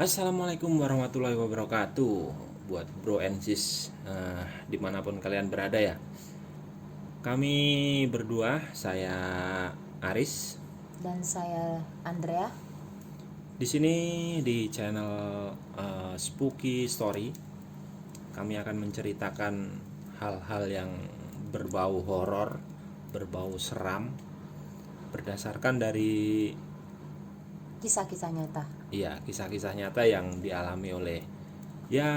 Assalamualaikum warahmatullahi wabarakatuh. Buat bro and sis dimanapun kalian berada ya. Kami berdua, saya Aris, Dan saya Andrea. di sini di channel Spooky Story. Kami akan menceritakan hal-hal yang berbau horor, berbau seram, berdasarkan dari Kisah-kisah nyata. kisah-kisah nyata yang dialami oleh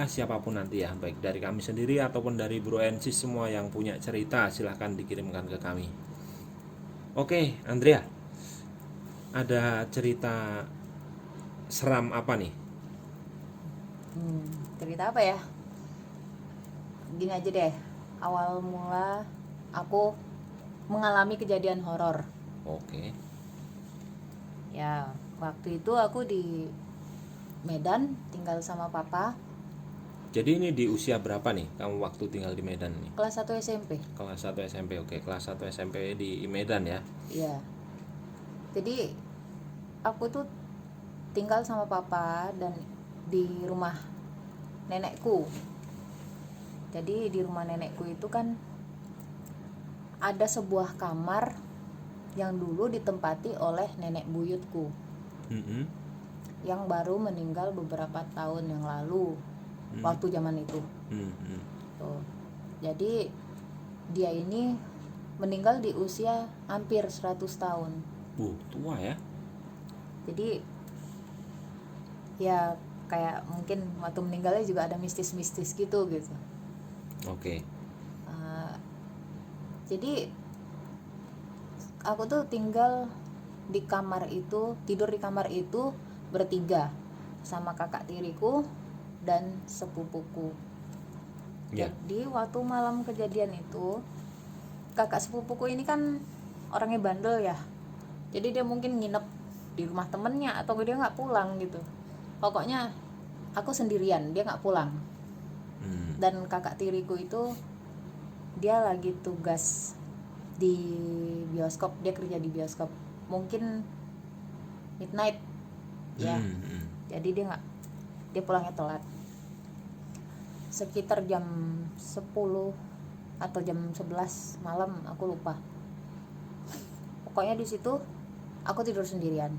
siapapun nanti ya, baik dari kami sendiri ataupun dari Bro Ensis. Semua yang punya cerita silahkan dikirimkan ke kami. Oke Andrea, ada cerita seram apa nih? Cerita apa ya? Gini aja deh. Awal mula aku mengalami kejadian horor. Oke. Ya, waktu itu aku di Medan tinggal sama papa. Jadi ini di usia berapa nih kamu waktu tinggal di Medan nih? Kelas 1 SMP. Kelas 1 SMP. Oke, kelas 1 SMP di Medan ya. Iya. Jadi aku tuh tinggal sama papa dan di rumah nenekku. Jadi di rumah nenekku itu kan ada sebuah kamar yang dulu ditempati oleh nenek buyutku Mm-mm. yang baru meninggal beberapa tahun yang lalu waktu zaman itu. Mm-mm. Tuh. Jadi dia ini meninggal di usia hampir 100 tahun. Tua ya. Jadi ya kayak mungkin waktu meninggalnya juga ada mistis-mistis gitu. Oke. Jadi aku tuh tinggal di kamar itu, tidur di kamar itu bertiga sama kakak tiriku dan sepupuku. Ya. Jadi waktu malam kejadian itu, kakak sepupuku ini kan orangnya bandel ya. Jadi dia mungkin nginep di rumah temennya atau dia nggak pulang gitu. Pokoknya aku sendirian, dia nggak pulang. Dan kakak tiriku itu dia lagi tugas di bioskop, dia kerja di bioskop. Mungkin midnight ya. Jadi dia pulangnya telat. Sekitar jam 10 atau jam 11 malam, aku lupa. Pokoknya di situ aku tidur sendirian.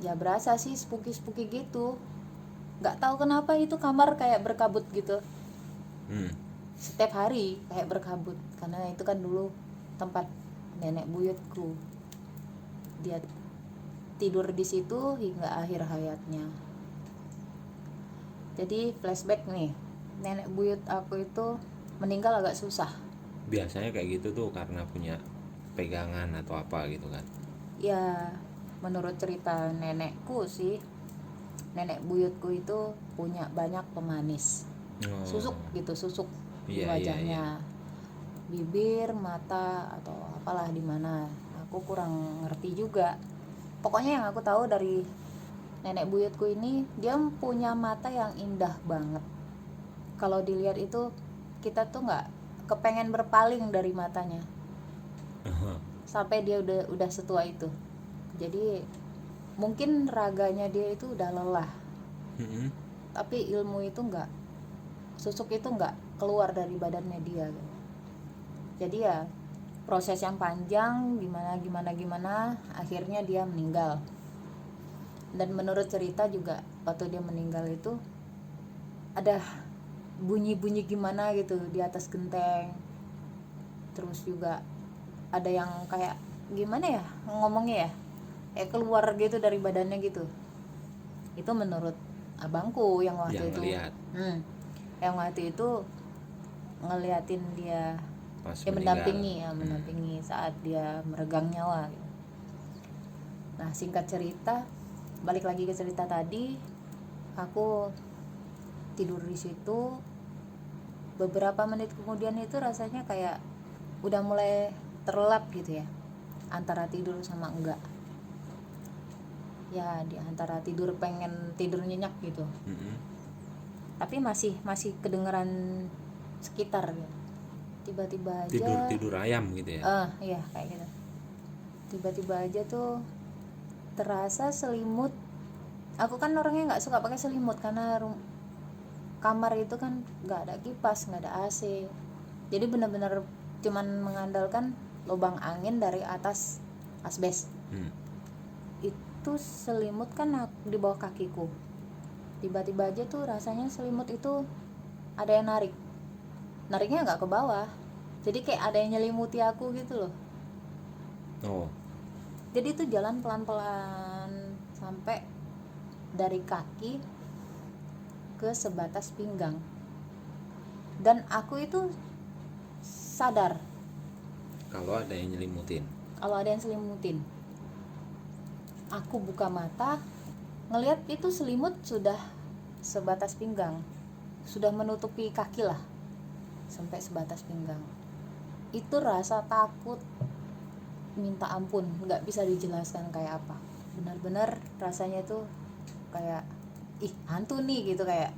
Ya berasa sih spooky gitu. Nggak tahu kenapa itu kamar kayak berkabut gitu. Setiap hari kayak berkabut karena itu kan dulu tempat nenek buyutku. Dia tidur di situ hingga akhir hayatnya. Jadi flashback nih, nenek buyut aku itu meninggal agak susah. Biasanya kayak gitu tuh karena punya pegangan atau apa gitu kan. Ya menurut cerita nenekku sih, nenek buyutku itu punya banyak pemanis. Susuk di Iya, iya, iya. wajahnya, bibir, mata atau apalah di mana. Aku kurang ngerti juga. Pokoknya yang aku tahu dari nenek buyutku ini, dia punya mata yang indah banget. Kalau dilihat itu kita tuh nggak kepengen berpaling dari matanya sampai dia udah setua itu. Jadi mungkin raganya dia itu udah lelah, tapi ilmu itu nggak, susuk itu nggak keluar dari badannya dia. Jadi ya proses yang panjang, gimana akhirnya dia meninggal. Dan menurut cerita juga waktu dia meninggal itu ada bunyi-bunyi gimana gitu di atas genteng. Terus juga ada yang kayak gimana ya ngomongnya ya, kayak keluar gitu dari badannya gitu. Itu menurut abangku yang waktu itu ngelihat yang waktu itu ngeliatin dia pas ya meninggal. mendampingi saat dia meregang nyawa gitu. Nah singkat cerita, balik lagi ke cerita tadi, aku tidur di situ. Beberapa menit kemudian itu rasanya kayak udah mulai terlelap gitu ya, antara tidur sama enggak. Ya di antara tidur pengen tidur nyenyak gitu. Tapi masih kedengeran sekitar gitu. Tiba-tiba aja Tidur ayam gitu ya. iya kayak gitu. Tiba-tiba aja tuh terasa selimut Aku kan orangnya nggak suka pakai selimut karena kamar itu kan nggak ada kipas, nggak ada AC, jadi benar-benar cuman mengandalkan lubang angin dari atas asbes. Itu selimut kan di bawah kakiku, tiba-tiba aja tuh rasanya selimut itu ada yang nariknya nggak ke bawah, jadi kayak ada yang nyelimuti aku gitu loh. Oh, Jadi itu jalan pelan-pelan sampai dari kaki ke sebatas pinggang, dan aku itu sadar kalau ada yang nyelimutin. kalau ada yang selimutin. Aku buka mata, ngelihat itu selimut sudah sebatas pinggang, sudah menutupi kaki lah sampai sebatas pinggang. Itu rasa takut minta ampun, nggak bisa dijelaskan kayak apa. Benar-benar rasanya itu kayak hantu nih gitu, kayak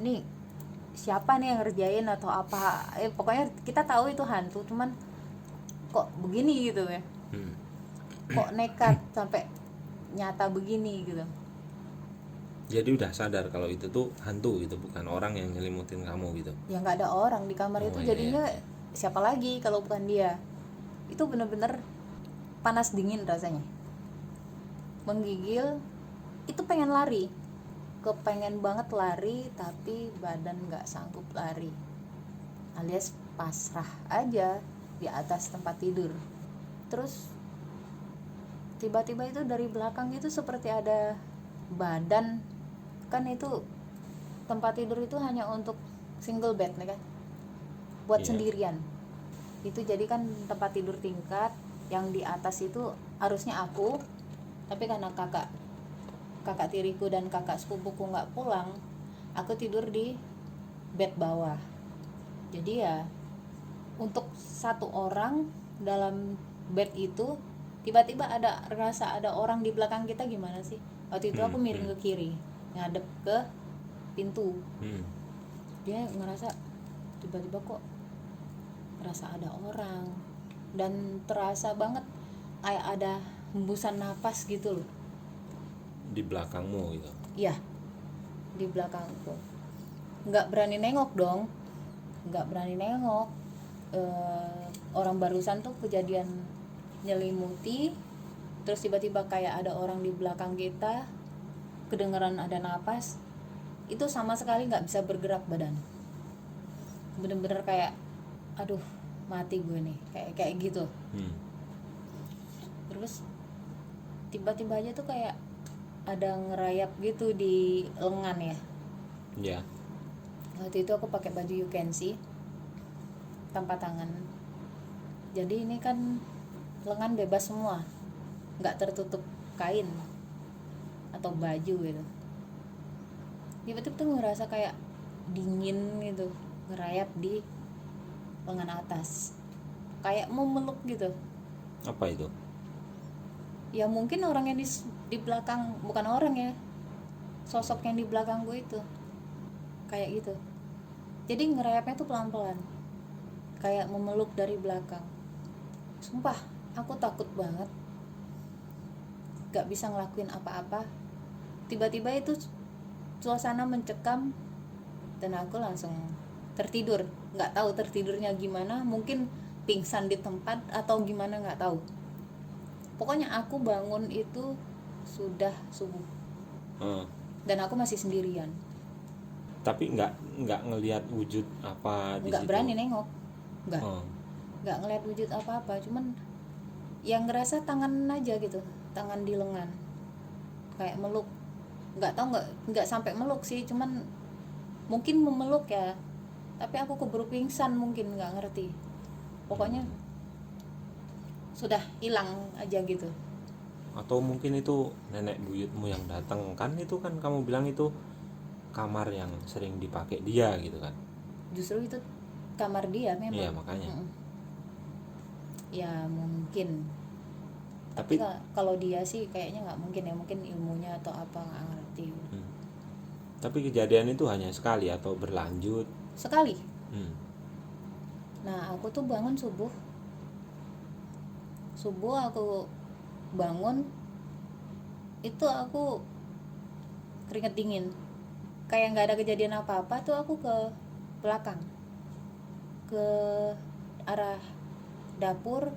nih siapa nih yang ngerjain atau apa. Pokoknya kita tahu itu hantu, cuman kok begini gitu ya, kok nekat sampai nyata begini gitu. Jadi udah sadar kalau itu tuh hantu gitu, bukan orang yang nyelimutin kamu gitu. Ya nggak ada orang di kamar itu, Iya, jadinya iya. siapa lagi kalau bukan dia. Itu bener-bener panas dingin rasanya, menggigil. Itu pengen lari, kepengen banget lari, tapi badan nggak sanggup lari, alias pasrah aja di atas tempat tidur. Terus tiba-tiba itu dari belakang itu seperti ada badan, kan itu tempat tidur itu hanya untuk single bed nih kan, buat Iya. sendirian. Itu jadi kan tempat tidur tingkat, yang di atas itu harusnya aku, tapi karena kakak tiriku dan kakak sepupuku nggak pulang, aku tidur di bed bawah. Jadi ya untuk satu orang dalam bed itu, tiba-tiba ada rasa ada orang di belakang kita. Gimana sih, waktu itu aku miring ke kiri ngadep ke pintu, dia ngerasa tiba-tiba kok ngerasa ada orang, dan terasa banget kayak ada hembusan napas gitu loh. Di belakangmu gitu. Iya, di belakangku. Nggak berani nengok dong, nggak berani nengok. Orang barusan tuh kejadian nyelimuti, terus tiba-tiba kayak ada orang di belakang kita, kedengeran ada napas. Itu sama sekali nggak bisa bergerak badan, bener-bener kayak aduh mati gue nih, kayak gitu. Terus tiba-tiba aja tuh kayak ada ngerayap gitu di lengan ya. Iya. Waktu itu aku pakai baju you can see tanpa tangan, jadi ini kan lengan bebas semua, nggak tertutup kain atau baju gitu. Tiba-tiba tuh ngerasa kayak dingin gitu, ngerayap di lengan atas, kayak mau meluk gitu. Apa itu? Ya mungkin orang yang di belakang, bukan orang ya, sosok yang di belakang gue itu kayak gitu. Jadi ngerayapnya tuh pelan-pelan, kayak memeluk dari belakang. Sumpah aku takut banget, gak bisa ngelakuin apa-apa. Tiba-tiba itu suasana mencekam dan aku langsung tertidur. Gak tahu tertidurnya gimana, mungkin pingsan di tempat atau gimana, gak tahu. Pokoknya aku bangun itu sudah subuh dan aku masih sendirian. Tapi nggak ngelihat wujud apa di Nggak situ. berani nengok, nggak ngeliat wujud apa-apa, cuman yang ngerasa tangan aja gitu, tangan di lengan kayak meluk. Nggak tahu, nggak sampai meluk sih, cuman mungkin memeluk ya, tapi aku keburu pingsan mungkin, nggak ngerti. Pokoknya sudah hilang aja gitu. Atau mungkin itu nenek buyutmu yang datang, kan itu kan kamu bilang itu kamar yang sering dipakai dia gitu kan. Justru itu kamar dia memang. Iya, makanya. Ya mungkin, tapi kalau dia sih kayaknya nggak mungkin ya, mungkin ilmunya atau apa, nggak ngerti. Tapi kejadian itu hanya sekali atau berlanjut? Sekali. Nah aku tuh bangun subuh aku bangun itu, aku keringet dingin, kayak nggak ada kejadian apa-apa tuh. Aku ke belakang, ke arah dapur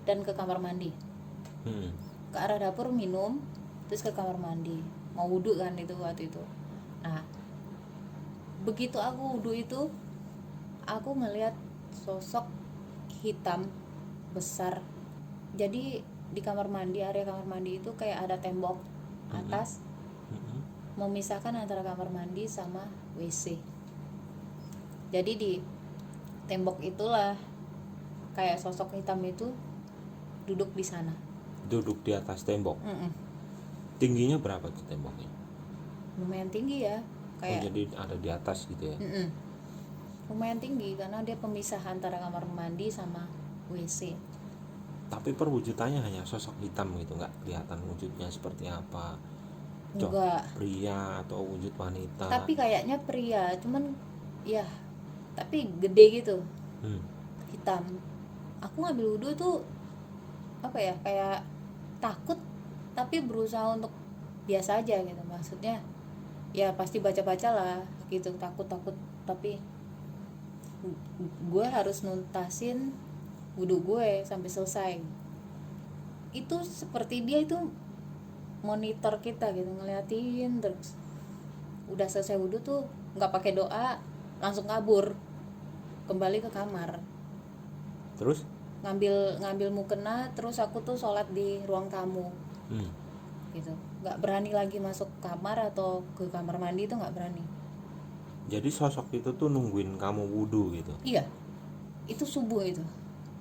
dan ke kamar mandi. Ke arah dapur minum, terus ke kamar mandi mau wudhu kan itu waktu itu. Nah begitu aku wudhu itu, aku ngelihat sosok hitam besar. Jadi di kamar mandi, area kamar mandi itu kayak ada tembok atas memisahkan antara kamar mandi sama WC. Jadi di tembok itulah kayak sosok hitam itu duduk di sana. Duduk di atas tembok. Mm-mm. Tingginya berapa tuh temboknya? Lumayan tinggi ya, kayak jadi ada di atas gitu ya. Mm-mm. Lumayan tinggi karena dia pemisah antara kamar mandi sama WC. Tapi perwujudannya hanya sosok hitam gitu, nggak kelihatan wujudnya seperti apa. Enggak, Pria atau wujud wanita. tapi kayaknya pria, cuman ya tapi gede gitu, hitam. Aku ngambil wudhu tuh apa ya, kayak takut tapi berusaha untuk biasa aja gitu. Maksudnya ya pasti baca-baca lah gitu, takut tapi gue harus nuntasin wudhu gue sampai selesai. Itu seperti dia itu monitor kita gitu, ngeliatin terus. Udah selesai wudhu tuh nggak pakai doa, langsung kabur kembali ke kamar. Terus ngambil mukena, terus aku tuh sholat di ruang tamu gitu. Nggak berani lagi masuk kamar atau ke kamar mandi, itu nggak berani. Jadi sosok itu tuh nungguin kamu wudhu gitu? Iya, itu subuh itu,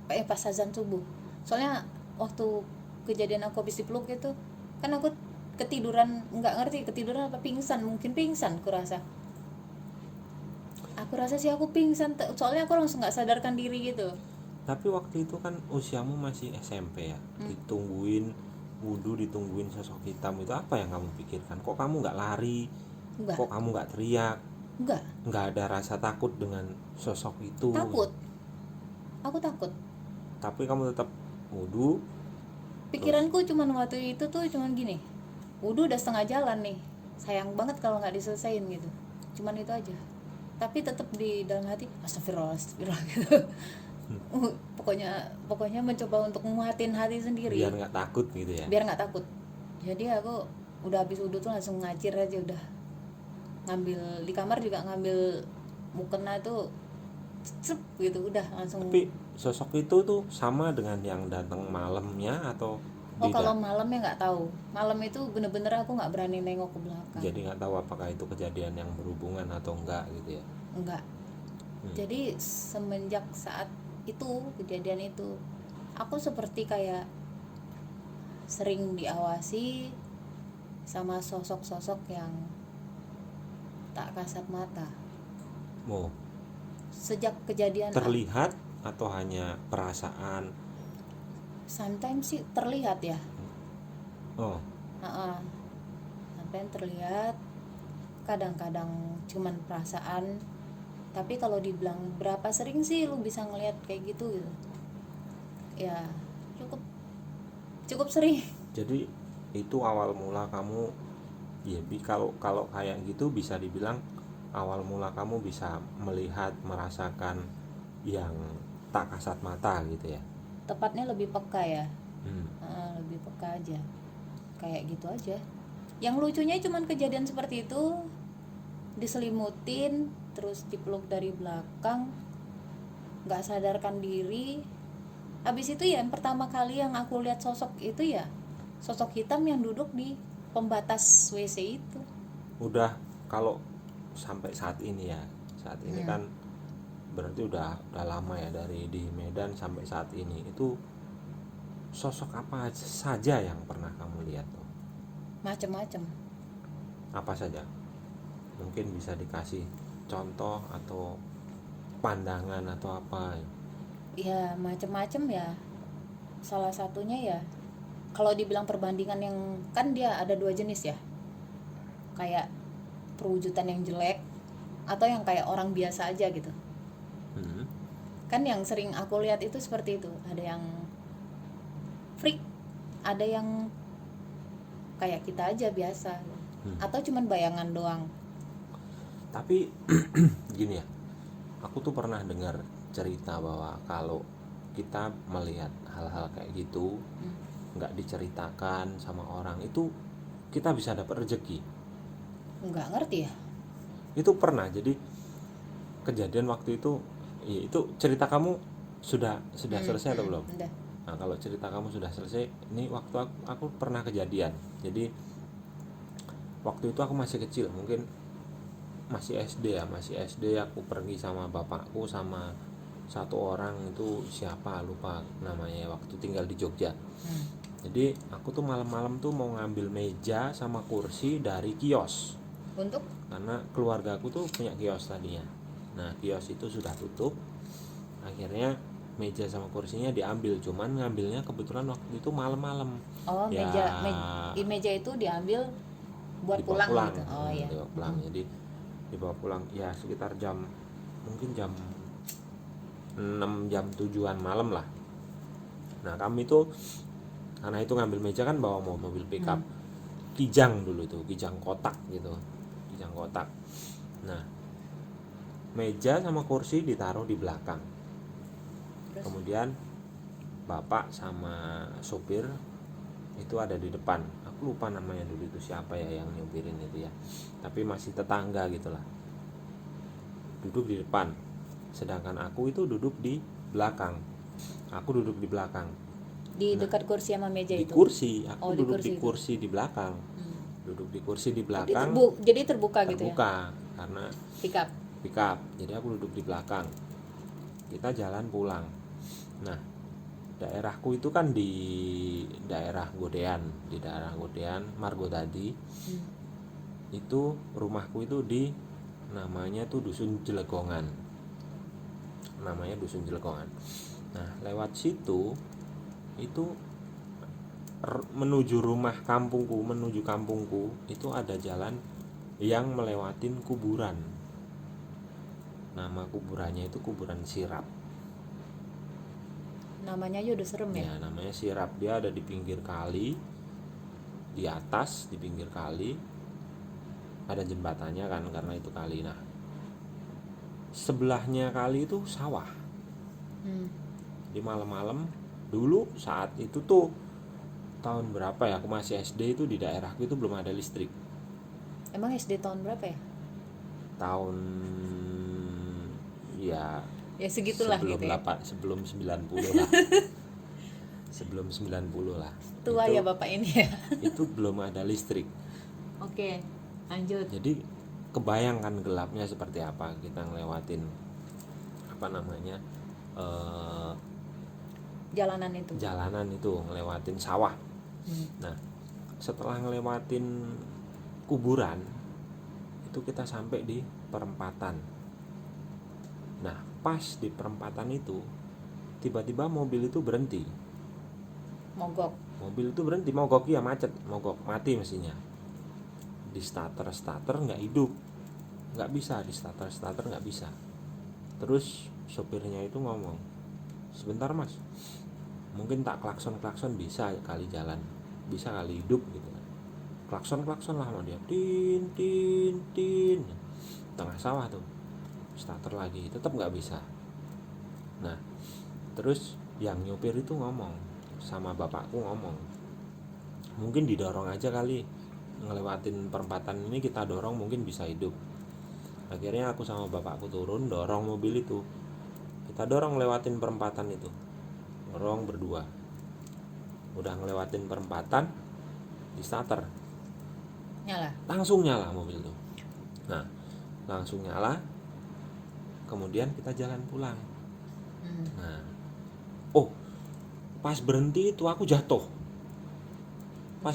pas azan subuh. Soalnya waktu kejadian aku habis dipeluk itu kan aku ketiduran, nggak ngerti ketiduran apa pingsan, mungkin pingsan aku rasa sih aku pingsan, soalnya aku langsung nggak sadarkan diri gitu. Tapi waktu itu kan usiamu masih SMP ya. Ditungguin wudhu, ditungguin sosok hitam itu, apa yang kamu pikirkan? Kok kamu nggak lari? Enggak. Kok kamu nggak teriak? Nggak ada rasa takut dengan sosok itu? Takut, aku takut. Tapi kamu tetap wudhu. Pikiranku cuman waktu itu tuh cuman gini, wudhu udah setengah jalan nih, sayang banget kalau nggak diselesain gitu. Cuman itu aja. Tapi tetap di dalam hati astagfirullah gitu. Pokoknya mencoba untuk menguatin hati sendiri biar nggak takut gitu ya. Biar nggak takut. Jadi aku udah habis wudhu tuh langsung ngacir aja, udah ngambil di kamar juga, ngambil mukena tuh cep gitu, udah langsung. Tapi sosok itu tuh sama dengan yang datang malamnya atau Oh, kalau malamnya nggak tahu. Malam itu bener-bener aku nggak berani nengok ke belakang. Jadi nggak tahu apakah itu kejadian yang berhubungan atau enggak gitu ya? Enggak. Jadi semenjak saat itu, kejadian itu, aku seperti kayak sering diawasi sama sosok-sosok yang tak kasat mata. Sejak kejadian terlihat atau hanya perasaan? Sometimes sih terlihat ya. Sometimes terlihat, kadang-kadang cuman perasaan. Tapi kalau dibilang berapa sering sih lu bisa ngelihat kayak gitu ya cukup sering. Jadi itu awal mula kamu ya, kalau kayak gitu bisa dibilang awal mula kamu bisa melihat, merasakan yang tak kasat mata gitu ya. Tepatnya lebih peka ya. Lebih peka aja, kayak gitu aja. Yang lucunya cuman kejadian seperti itu, diselimutin terus dipeluk dari belakang, nggak sadarkan diri. Habis itu ya yang pertama kali yang aku lihat sosok itu ya sosok hitam yang duduk di pembatas WC itu. Udah, kalau sampai saat ini ya, saat ini kan berarti udah lama ya, dari di Medan sampai saat ini, itu sosok apa saja yang pernah kamu lihat tuh? Macem-macem. Apa saja? Mungkin bisa dikasih contoh atau pandangan atau apa? Ya macem-macem ya. Salah satunya ya, kalau dibilang perbandingan, yang kan dia ada 2 jenis ya, kayak perwujudan yang jelek atau yang kayak orang biasa aja gitu. Kan yang sering aku lihat itu seperti itu, ada yang freak, ada yang kayak kita aja biasa. atau cuman bayangan doang? Tapi gini ya, aku tuh pernah dengar cerita bahwa kalau kita melihat hal-hal kayak gitu nggak diceritakan sama orang itu kita bisa dapat rezeki. Nggak ngerti ya. Itu pernah, jadi kejadian waktu itu, ya itu cerita kamu sudah selesai atau belum? Udah. Nah, kalau cerita kamu sudah selesai, ini waktu aku pernah kejadian. Jadi waktu itu aku masih kecil, mungkin masih SD ya, masih SD. Aku pergi sama bapakku sama satu orang, itu siapa lupa namanya, waktu tinggal di Jogja. Jadi aku tuh malam-malam tuh mau ngambil meja sama kursi dari kios, Untuk karena keluarga aku tuh punya kios tadinya. Nah, kios itu sudah tutup. Akhirnya meja sama kursinya diambil, cuman ngambilnya kebetulan waktu itu malam-malam. Ya, meja itu diambil buat dibawa pulang gitu. Oh iya. dibawa pulang. Jadi dibawa pulang ya sekitar mungkin jam 6, jam 7-an malam lah. Nah, kami tuh karena itu ngambil meja kan bawa mobil pickup Kijang dulu itu, Kijang kotak gitu, Kijang kotak. Nah, meja sama kursi ditaruh di belakang. Terus? Kemudian bapak sama sopir itu ada di depan. Aku lupa namanya dulu itu siapa ya yang nyupirin itu ya, tapi masih tetangga gitulah, duduk di depan, sedangkan aku itu duduk di belakang. Aku duduk di belakang Di dekat kursi sama meja di itu. kursi. Aku di duduk kursi di itu. kursi di belakang. Duduk di kursi di Jadi belakang. jadi terbuka gitu ya. Terbuka karena Pickup. pickup. Jadi aku duduk di belakang. Kita jalan pulang. Nah, daerahku itu kan di daerah Godean, Margotadi. Itu rumahku itu di namanya tuh Dusun Jelegongan. Namanya Dusun Jelegongan. Nah, lewat situ itu menuju kampungku itu ada jalan yang melewatin kuburan. Nama kuburannya itu kuburan Sirap. Namanya aja udah serem ya. Ya, namanya Sirap. Dia ada di pinggir kali. Di atas di pinggir kali ada jembatannya kan, karena itu kali. Nah, sebelahnya kali itu sawah. Di malam-malam dulu saat itu tuh tahun berapa ya, aku masih SD, itu di daerahku itu belum ada listrik. Emang SD tahun berapa ya? Tahun ya segitulah sebelum gitu ya. sebelum 90 lah. Sebelum 90 lah. Tua itu, ya bapak ini ya. Itu belum ada listrik. Oke, lanjut. Jadi kebayangkan gelapnya seperti apa kita ngelewatin jalanan itu ngelewatin sawah. Nah, setelah ngelewatin kuburan itu kita sampai di perempatan. Nah, pas di perempatan itu tiba-tiba mobil itu berhenti. Mobil itu berhenti mogok, ya macet, mogok, mati mesinnya. Di starter nggak hidup, nggak bisa di starter nggak bisa. Terus sopirnya itu ngomong, sebentar mas, mungkin tak klakson bisa kali jalan, bisa kali hidup gitu. Klakson lah sama dia, tin tin tin, tengah sawah tuh, starter lagi, tetap nggak bisa. Nah, terus yang nyopir itu ngomong sama bapakku, ngomong, mungkin didorong aja kali, ngelewatin perempatan ini kita dorong mungkin bisa hidup. Akhirnya aku sama bapakku turun, dorong mobil itu, kita dorong lewatin perempatan itu, dorong berdua. Udah ngelewatin perempatan, di starter langsung nyala mobil tuh. Nah, langsung nyala. Kemudian kita jalan pulang. Nah, pas berhenti itu aku jatuh.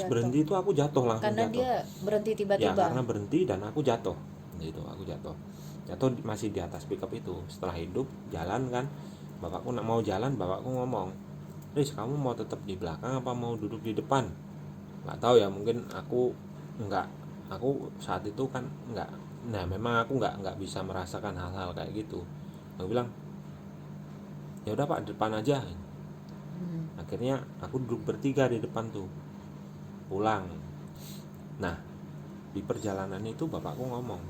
Berhenti itu aku jatuh, langsung karena jatuh. Dia berhenti tiba-tiba. Ya, karena berhenti dan aku jatuh. Gitu, aku jatuh masih di atas pickup itu. Setelah hidup jalan kan, bapakku mau jalan, bapakku ngomong, Riz, kamu mau tetap di belakang apa mau duduk di depan? Nggak tahu ya, mungkin aku saat itu kan nggak. Nah, memang aku nggak bisa merasakan hal-hal kayak gitu. Aku bilang, ya udah pak, depan aja. Akhirnya aku duduk bertiga di depan tuh, pulang. Nah, Di perjalanan itu bapakku ngomong,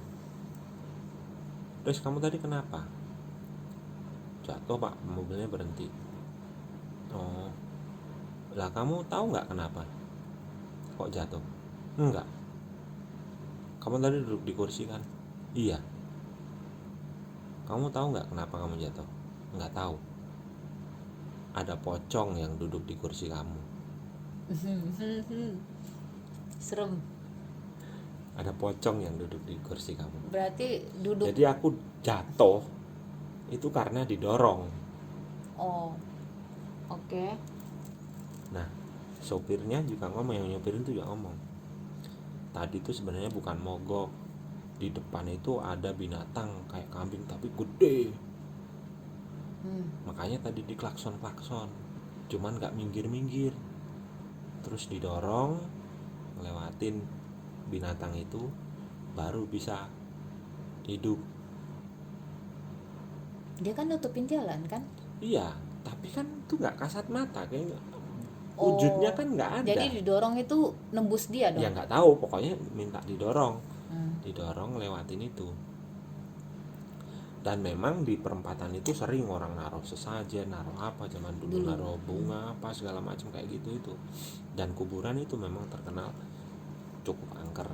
"Terus kamu tadi kenapa?" "Jatuh pak, mobilnya berhenti." "Oh, lah kamu tahu nggak kenapa kok jatuh?" "Enggak." "Kamu tadi duduk di kursi kan?" "Iya." "Kamu tahu nggak kenapa kamu jatuh?" "Nggak tahu." "Ada pocong yang duduk di kursi kamu." Serem. "Ada pocong yang duduk di kursi kamu." Berarti duduk. Jadi aku jatuh itu karena didorong. Oh, oke. Nah, sopirnya juga ngomong, yang nyopirin itu juga ngomong, tadi itu sebenarnya bukan mogok, di depan itu ada binatang kayak kambing tapi gede, makanya tadi diklakson-klakson, cuman gak minggir-minggir, terus didorong ngelewatin binatang itu baru bisa hidup. Dia kan nutupin jalan kan? Iya, tapi kan itu gak kasat mata kayaknya, wujudnya kan gak ada. Jadi didorong itu nembus dia dong. Ya nggak tahu, pokoknya minta didorong, Hmm. didorong lewatin itu. Dan memang di perempatan itu sering orang naruh sesajen, naruh apa zaman dulu, naruh bunga apa segala macam kayak gitu itu. Dan kuburan itu memang terkenal cukup angker.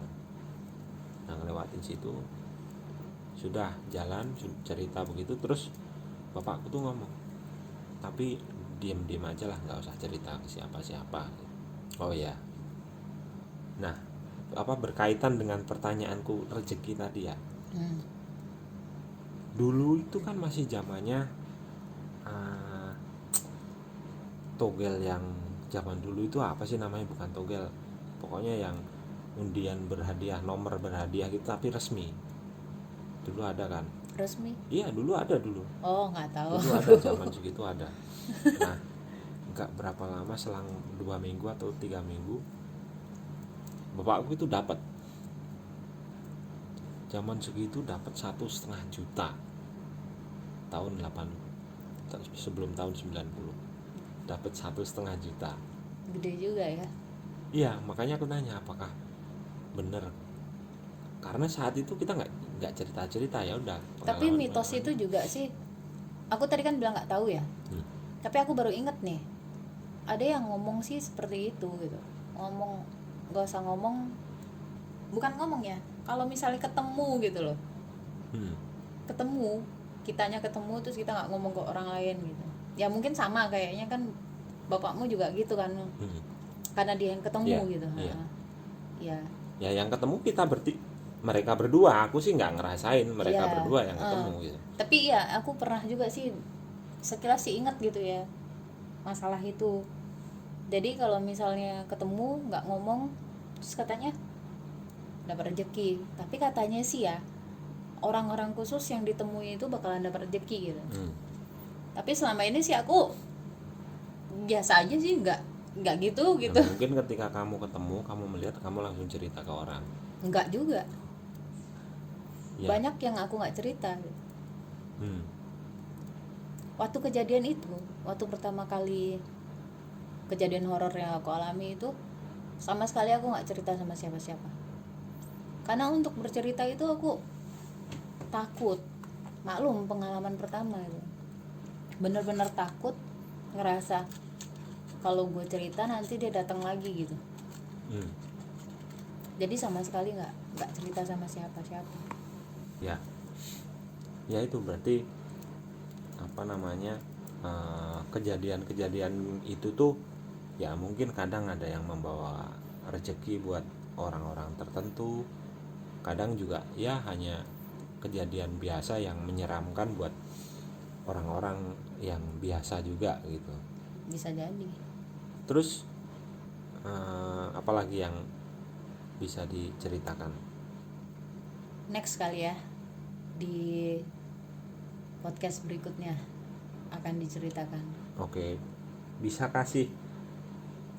Nah, ngelewatin situ sudah jalan cerita begitu, terus bapakku tuh ngomong, "Tapi diem-diem aja lah, nggak usah cerita ke siapa-siapa." Oh ya, nah apa berkaitan dengan pertanyaanku rezeki tadi ya. Dulu itu kan masih zamannya togel, yang zaman dulu itu apa sih namanya, bukan togel, pokoknya yang undian berhadiah, nomor berhadiah gitu tapi resmi. Dulu ada kan? Resmi? Iya, dulu ada dulu. Oh, nggak tahu. Dulu ada, zaman segitu ada. Nah, nggak berapa lama, selang 2 minggu atau 3 minggu, bapakku itu dapat, zaman segitu dapat 1,5 juta tahun 8, sebelum tahun 90, dapat 1,5 juta. Gede juga ya. Iya, makanya aku nanya apakah bener, karena saat itu kita nggak cerita ya udah. Tapi mitos itu juga sih, aku tadi kan bilang nggak tahu ya. Tapi aku baru inget nih, ada yang ngomong sih seperti itu gitu. Ngomong, nggak usah ngomong, bukan ngomong ya, kalau misalnya ketemu gitu loh, ketemu, kitanya ketemu terus kita nggak ngomong ke orang lain gitu. Ya mungkin sama kayaknya kan bapakmu juga gitu kan, karena dia yang ketemu gitu. Ya yang ketemu kita mereka berdua, aku sih nggak ngerasain mereka berdua yang ketemu gitu. Tapi ya aku pernah juga sih sekilas sih ingat gitu ya masalah itu. Jadi kalau misalnya ketemu nggak ngomong terus katanya dapat rezeki, tapi katanya sih ya orang-orang khusus yang ditemui itu bakalan dapat rezeki gitu. Tapi selama ini sih aku biasa aja sih, nggak gitu. Nah, mungkin ketika kamu ketemu, kamu melihat, kamu langsung cerita ke orang. Nggak juga Ya. Banyak yang aku nggak cerita gitu. Waktu kejadian itu, waktu pertama kali kejadian horor yang aku alami itu, sama sekali aku nggak cerita sama siapa-siapa, karena untuk bercerita itu aku takut. Maklum, pengalaman pertama itu bener-bener takut, ngerasa kalau gue cerita nanti dia datang lagi gitu. Jadi sama sekali nggak cerita sama siapa-siapa. Ya itu berarti apa namanya, kejadian-kejadian itu tuh ya mungkin kadang ada yang membawa rezeki buat orang-orang tertentu, kadang juga ya hanya kejadian biasa yang menyeramkan buat orang-orang yang biasa juga gitu. Bisa jadi. Terus apalagi yang bisa diceritakan Next kali ya, di podcast berikutnya akan diceritakan. Oke, bisa kasih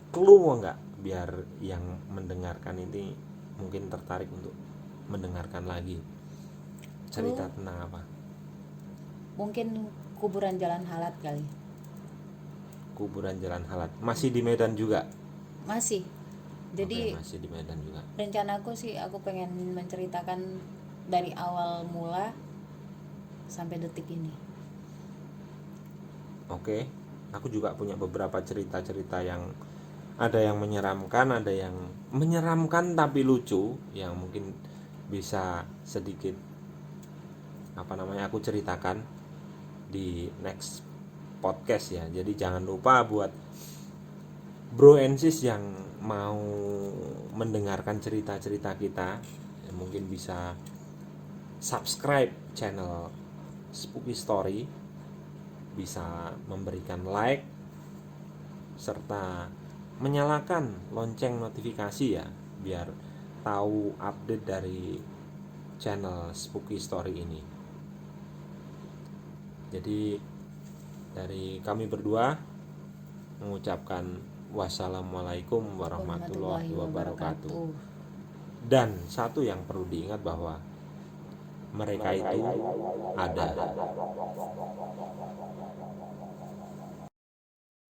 clue nggak biar yang mendengarkan ini mungkin tertarik untuk mendengarkan lagi cerita tentang apa? Mungkin kuburan Jalan Halat kali. Kuburan Jalan Halat masih di Medan juga? Masih. Jadi Oke, masih di Medan juga. rencanaku sih aku pengen menceritakan dari awal mula sampai detik ini. Oke, aku juga punya beberapa cerita-cerita yang ada yang menyeramkan, ada yang menyeramkan tapi lucu, yang mungkin bisa sedikit aku ceritakan di next podcast ya. Jadi jangan lupa buat bro and sis yang mau mendengarkan cerita-cerita kita, ya mungkin bisa subscribe channel Spooky Story, bisa memberikan like serta menyalakan lonceng notifikasi ya, biar tahu update dari channel Spooky Story ini. Jadi dari kami berdua mengucapkan wassalamualaikum warahmatullahi wabarakatuh. Dan satu yang perlu diingat bahwa mereka itu ada.